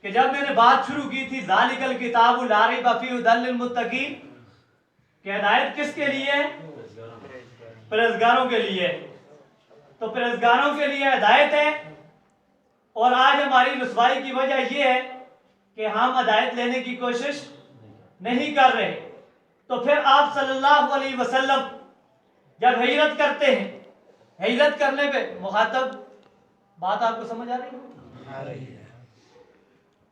कि जब मैंने बात शुरू की थी ज़ालिकल किताबु ला रैब फीहि हुदल लिल मुत्तकीन, कि हिदायत किसके लिए है? परहेज़गारों के लिए। तो परहेज़गारों के लिए हिदायत है। और आज हमारी रुसवाई की वजह यह है कि हम हिदायत लेने की कोशिश नहीं कर रहे। तो फिर आप सल्लल्लाहु अलैहि वसल्लम जब हिजरत करते हैं, हिजरत करने पे मुखातब, बात आपको समझ आ रही है? आ रही है।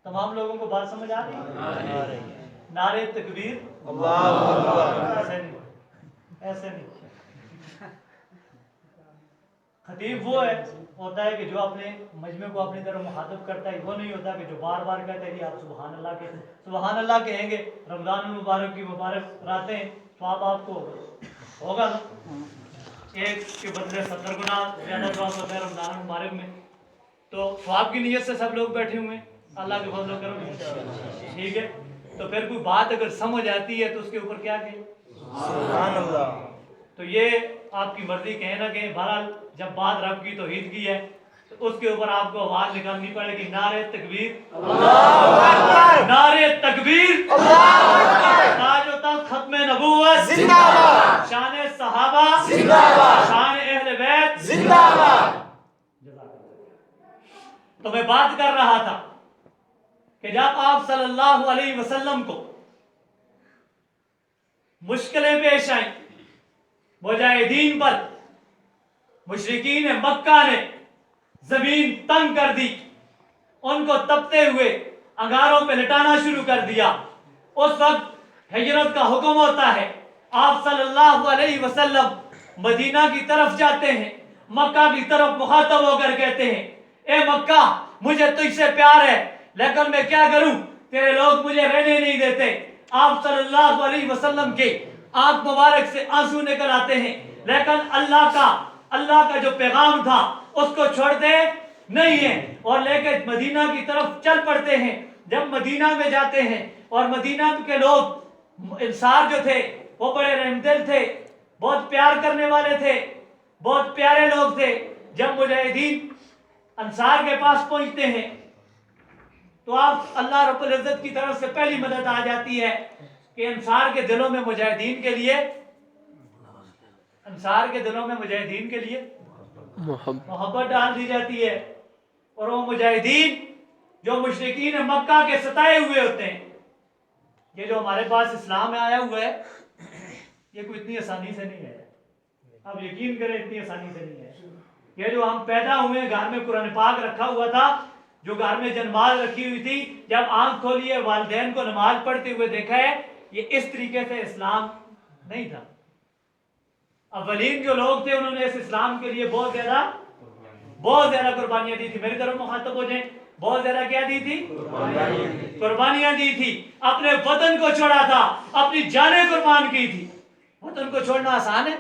तमाम लोगों को बात समझ आ रही है? आ रही है। नारे तकबीर, अल्लाहु अकबर। ऐसे नहीं, ऐसे नहीं। खतीब वो है होता है कि जो अपने मजमे को अपनी तरफ मुखातब करता है, वो नहीं होता कि जो बार बार कहता है कि आप सुबहान अल्लाह के सुबहान अल्लाह कहेंगे, रमजान मुबारक की मुबारक रातें, तो आपको होगा ना, एक के बदले 70 गुना ज्यादा स्वाब होता है रमजान मुबारक में। तो स्वाब की नीयत से सब लोग बैठे हुए हैं, अल्लाह के फजल करो, ठीक है। तो फिर कोई बात अगर समझ आती है तो उसके ऊपर क्या कहें? सुभान अल्लाह। तो ये आपकी मर्जी, कहें ना कहें, बहरहाल जब बात रब की तौहीद की है तो उसके ऊपर आपको आवाज निकालनी पड़ेगी, नारे तकबीर, अल्लाहु अकबर। नारे तकबीर, अल्लाहु अकबर। ताज व तख्त खत्म नबूवत जिंदाबाद। शान सहाबा जिंदाबाद। शान अहले बैत जिंदाबाद। तो मैं बात कर रहा था कि जब आप सल्लल्लाहु अलैहि वसल्लम को मुश्किलें पेश आई, मुजाहिदीन पर मुशरिकीन मक्का ने जमीन तंग कर दी, उनको तपते हुए अंगारों पे लिटाना शुरू कर दिया। उस वक्त हिजरत का हुक्म होता है, आप सल्लल्लाहु अलैहि वसल्लम मदीना की तरफ जाते हैं, मक्का की तरफ मुखातब होकर कहते हैं, ए मक्का, मुझे तुझसे प्यार है लेकिन मैं क्या करूं, तेरे लोग मुझे रहने नहीं देते। आप सल्लल्लाहु अलैहि वसल्लम के आंख मुबारक से आंसू निकल आते हैं, लेकिन अल्लाह का जो पैगाम था उसको छोड़ते नहीं है और लेके मदीना की तरफ चल पड़ते हैं। जब मदीना में जाते हैं और मदीना के लोग इंसार जो थे वो बड़े रहमदिल थे, बहुत प्यार करने वाले थे, बहुत प्यारे लोग थे। जब मुजाहिदीन अंसार के पास पहुंचते हैं तो आप अल्लाह रब्बुल इज्जत की तरफ से पहली मदद आ जाती है कि अंसार के दिलों में मुजाहिदीन के लिए, अंसार के दिलों में मुजाहिदीन के लिए मोहब्बत डाल दी जाती है। और वो मुजाहिदीन जो मुशरिकीन मक्का के सताए हुए होते हैं, ये जो हमारे पास इस्लाम में आया हुआ है, ये कोई इतनी आसानी से नहीं है, आप यकीन करें, इतनी आसानी से नहीं है। ये जो हम पैदा हुए, घर में कुरान पाक रखा हुआ था, जो घर में जनमाल रखी हुई थी, जब आंख खोली है वालिदैन को नमाज पढ़ते हुए देखा है, ये इस तरीके से इस्लाम नहीं था। अवलीन जो लोग थे उन्होंने इस इस्लाम के लिए बहुत ज्यादा कुर्बानियां दी थी। मेरी तरफ मुखातब हो जाए, बहुत ज्यादा क्या दी थी? कुर्बानियां दी थी। अपने वतन को छोड़ा था, अपनी जानें कुर्बान की थी। वतन को छोड़ना आसान है?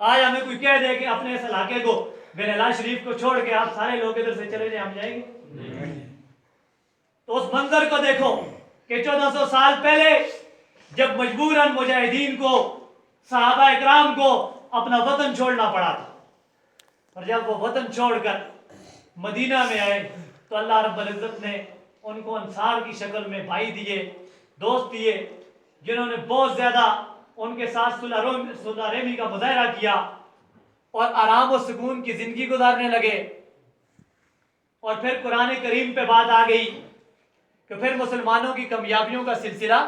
आज हमें कोई कह दे कि अपने इस इलाके को, बेरला शरीफ को छोड़ के आप सारे लोग इधर से चले जाए, हम जाएंगे? तो उस मंजर को देखो कि 1400 साल पहले जब मजबूरन मुजाहिदीन को, सहाबा इकराम को अपना वतन छोड़ना पड़ा था, और जब वो वतन छोड़कर मदीना में आए तो अल्लाह रब्बुल इज्जत ने उनको अंसार की शक्ल में भाई दिए, दोस्त दिए, जिन्होंने बहुत ज्यादा उनके साथ सुलह-रहमी का मुजाहरा किया और आराम और सुकून की जिंदगी गुजारने लगे। और फिर कुरान करीम पे बात आ गई कि फिर मुसलमानों की कामयाबियों का सिलसिला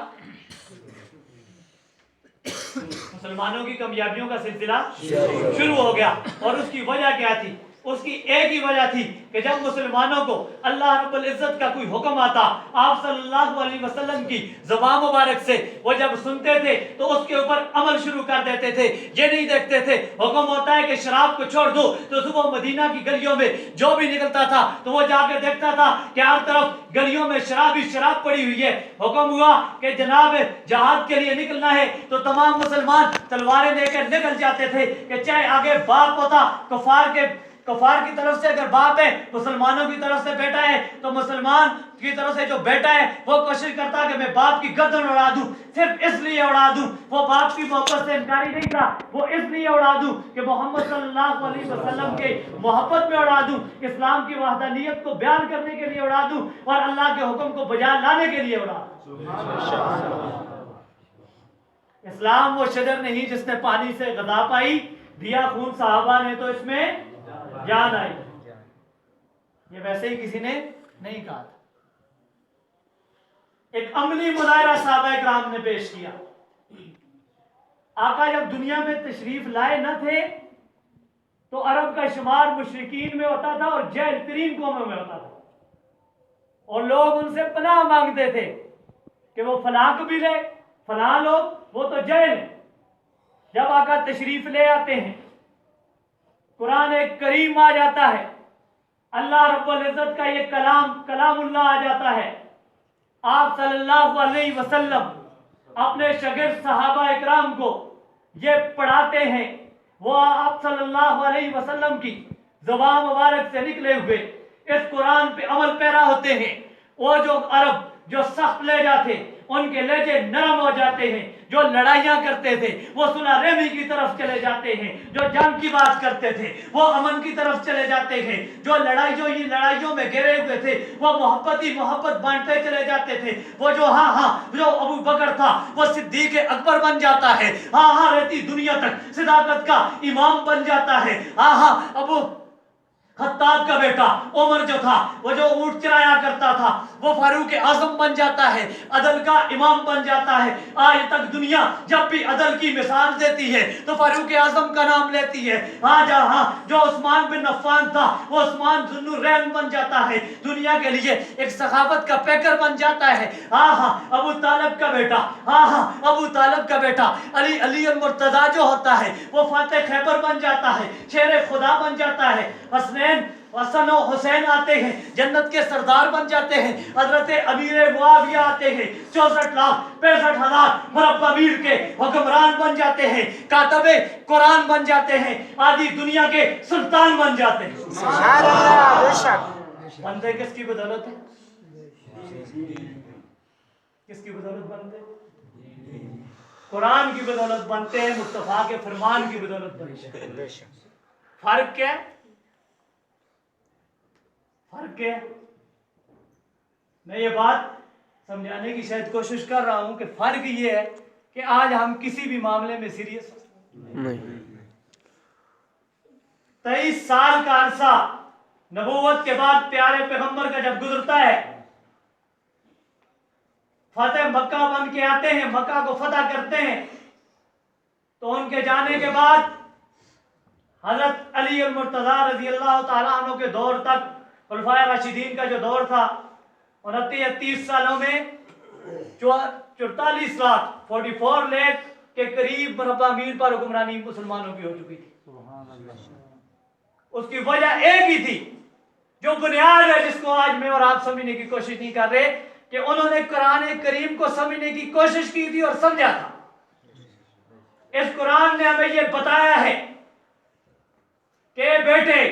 शुरू हो गया। और उसकी वजह क्या थी? उसकी एक ही वजह थी कि जब मुसलमानों को अल्लाह रब्बुल इज्जत का कोई हुक्म आता, आप सल्लल्लाहु अलैहि वसल्लम की ज़ुबान मुबारक से वो जब सुनते थे तो उसके ऊपर अमल शुरू कर देते थे। ये नहीं देखते थे हुक्म होता है कि शराब को छोड़ दो, तो सुबह मदीना की गलियों में जो भी निकलता था तो वो जाकर देखता था कि हर तरफ गलियों में शराब ही शराब पड़ी हुई है। हुक्म हुआ कि जनाब जहाद के लिए निकलना है तो तमाम मुसलमान तलवारें लेकर निकल जाते थे कि चाहे आगे बाप होता कुफार के कफार की तरफ से अगर बाप है, मुसलमानों की तरफ से बेटा है, तो मुसलमान की तरफ से जो बेटा है वो कोशिश करता कि मैं बाप की गर्दन उड़ा दूं, सिर्फ इसलिए उड़ा दूं। वो बाप की मोहब्बत से इनकारी नहीं था, वो इसलिए उड़ा दूं कि मोहम्मद सल्लल्लाहु अलैहि वसल्लम के मोहब्बत में उड़ा दूं, इस्लाम की वहदानियत को बयान करने के लिए उड़ा दूं और अल्लाह के हुक्म को बजा लाने के लिए उड़ा दूं। इस्लाम वो शजर नहीं जिसने पानी से गदा पाई, दिया खून सहाबा ने तो इसमें जान आई। ये वैसे ही किसी ने नहीं कहा था, एक अमली मुजाहिरा सहाबा इकराम ने पेश किया। आका जब दुनिया में तशरीफ लाए न थे तो अरब का शुमार मुशरिकीन में होता था और जहल तरीन कौमों में होता था, और लोग उनसे पनाह मांगते थे कि वो फलां कबीले फलां लोग वो तो जहल है। जब आका तशरीफ ले आते हैं, कुरान एक करीम आ जाता है, अल्लाह रब्बुल इज्जत का ये कलामुल्लाह आ जाता है, आप सल्लल्लाहु अलैहि वसल्लम अपने शागिर्द सहाबा इकराम को ये पढ़ाते हैं। वो आप सल्लल्लाहु अलैहि वसल्लम की ज़ुबान मुबारक से निकले हुए इस कुरान पे अमल पैरा होते हैं। वो जो अरब जो सख्त लहजा थे उनके लहजे नरम हो जाते हैं, जो लड़ाइयां करते थे वो सुलह रहमी की तरफ चले जाते हैं, जो जंग की बात करते थे वो अमन की तरफ चले जाते हैं, जो लड़ाइयों में गिरे हुए थे वो मोहब्बत ही मोहब्बत बांटते चले जाते थे। वो जो जो अबू बकर था वो सिद्दीक अकबर बन जाता है, रहती दुनिया तक सदाकत का इमाम बन जाता है। अबू खत्ताब का बेटा उमर जो था वो जो ऊंट चराया करता था वो फारूक आजम बन जाता है, अदल का इमाम बन जाता है। आज तक दुनिया जब भी अदल की मिसाल देती है तो फारूक आजम का नाम लेती है। जो उस्मान बिन अफ्फान था वो उस्मान जुन्नुरैन बन जाता है, दुनिया के लिए एक सखावत का पैकर बन जाता है। अबू तालिब का बेटा अली मुर्तजा जो होता है वो फातेह खैबर बन जाता है, शेर खुदा बन जाता है। हसन और हुसैन आते हैं, जन्नत के सरदार बन जाते हैं। हजरत अमीर मुआविया आते हैं, 64,65,000 मुरब्बा मील के हुक्मरान बन जाते हैं, कातबे कुरान बन जाते हैं, आदि दुनिया के सुल्तान बन जाते हैं। बनते किसकी बदौलत है? किसकी बदौलत बनते हैं? कुरान की बदौलत बनते हैं, मुस्तफा के फरमान की बदौलत बनते हैं। फर्क क्या है? फर्क क्या है? मैं ये बात समझाने की शायद कोशिश कर रहा हूं कि फर्क ये है कि आज हम किसी भी मामले में सीरियस नहीं। 23 साल का अरसा नबूवत के बाद प्यारे पैगंबर का जब गुजरता है, फतेह मक्का बन के आते हैं, मक्का को फतह करते हैं, तो उनके जाने के बाद हजरत अली मुर्तजा रजी अल्लाह तआला अन्हु के दौर तक खुलफाए राशिदीन का जो दौर था, 29 सालों में 44 लाख 44 लाख के करीब मुरब्बा मील पर हुक्मरानी मुसलमानों की हो चुकी थी। उसकी वजह एक ही थी, जो बुनियाद है, जिसको आज मैं और आप समझने की कोशिश नहीं कर रहे, कि उन्होंने कुरान करीम को समझने की कोशिश की थी और समझा था। इस कुरान ने हमें यह बताया है कि बेटे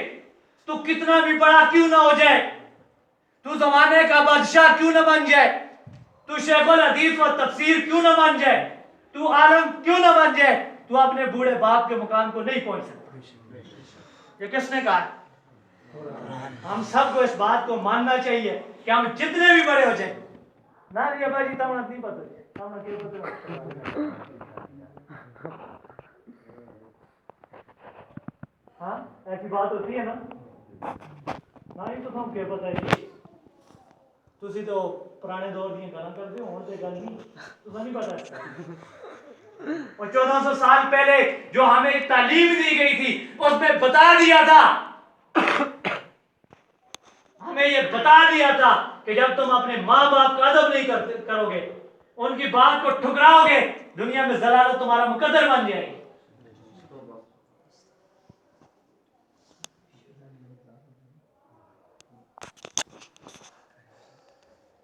तू कितना भी बड़ा क्यों ना हो जाए, तू जमाने का बादशाह क्यों ना बन जाए, तू शेखुल हदीस व तफसीर क्यों ना बन जाए, तू आलम क्यों ना बन जाए, तू अपने बूढ़े बाप के मुकाम को नहीं पहुंच सकता। ये किसने कहा? हम सबको इस बात को मानना चाहिए कि हम जितने भी बड़े हो जाए ना, ये बाजी तमना नहीं पता ऐसी बात होती है ना, नहीं तो हम क्या पता है, तुसी तो पुराने दौर की गल करते हो, तो गल नहीं तुसा नहीं पता। और 1400 साल पहले जो हमें तालीम दी गई थी उसमें बता दिया था, हमें ये बता दिया था कि जब तुम अपने माँ बाप का अदब नहीं करोगे, उनकी बात को ठुकराओगे, दुनिया में जलालत तुम्हारा मुकद्दर बन जाएगी।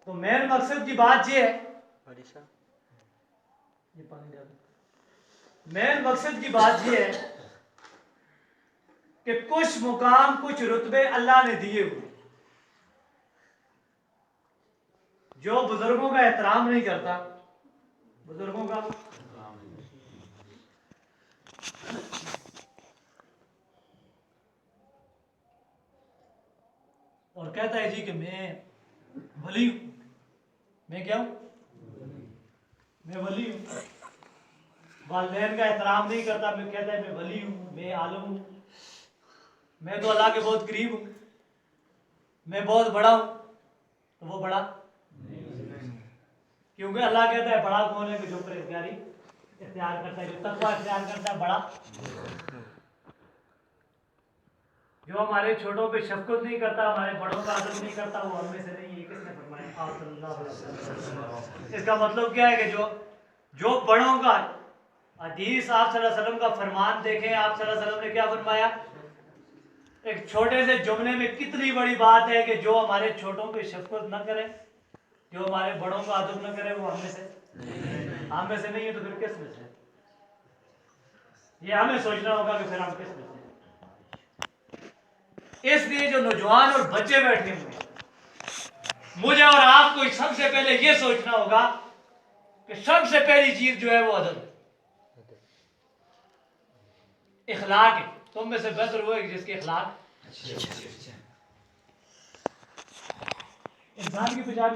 तो मेन मकसद की बात ये है, मेन मकसद की बात ये है कि कुछ मुकाम कुछ रुतबे अल्लाह ने दिए हुए, जो बुजुर्गों का एहतराम नहीं करता, बुजुर्गों का और कहता है जी कि मैं वली हूं, मैं क्या हूं, मैं वली हूं। वालिदैन का एहतराम नहीं करता, मैं कहता है मैं वली हूं, मैं आलम हूं, मैं तो अल्लाह के बहुत करीब हूं, मैं बहुत बड़ा हूं। तो वो बड़ा, क्योंकि अल्लाह कहता है बड़ा कौन है कि जो परहेजगारी इख्तियार करता है, जो तकवा इख्तियार करता है, बड़ा। जो हमारे छोटों पे शफकत नहीं करता, हमारे बड़ों का अदब नहीं करता, वो हम में से नहीं है। किसने फरमाया? आप सल्लल्लाहु अलैहि वसल्लम। इसका मतलब क्या है कि जो बड़ों का हदीस, आप सल्लल्लाहु अलैहि वसल्लम का फरमान देखें। आप सल्लल्लाहु अलैहि वसल्लम ने क्या फरमाया? एक छोटे से जुमले में कितनी बड़ी बात है कि जो हमारे छोटों पे शफकत न करे, जो हमारे बड़ों का अदब न करे, वो हम में से, हम में से नहीं है। तो फिर किस में से? ये हमें सोचना होगा कि फिर हम किस में से। इसलिए जो नौजवान और बच्चे बैठे हुए हैं, मुझे और आपको सबसे पहले ये सोचना होगा कि सबसे पहली चीज जो है वो अदब, इखलाक है। तुम में से बेहतर हुआ है जिसके इखलाक इंसान की पहचान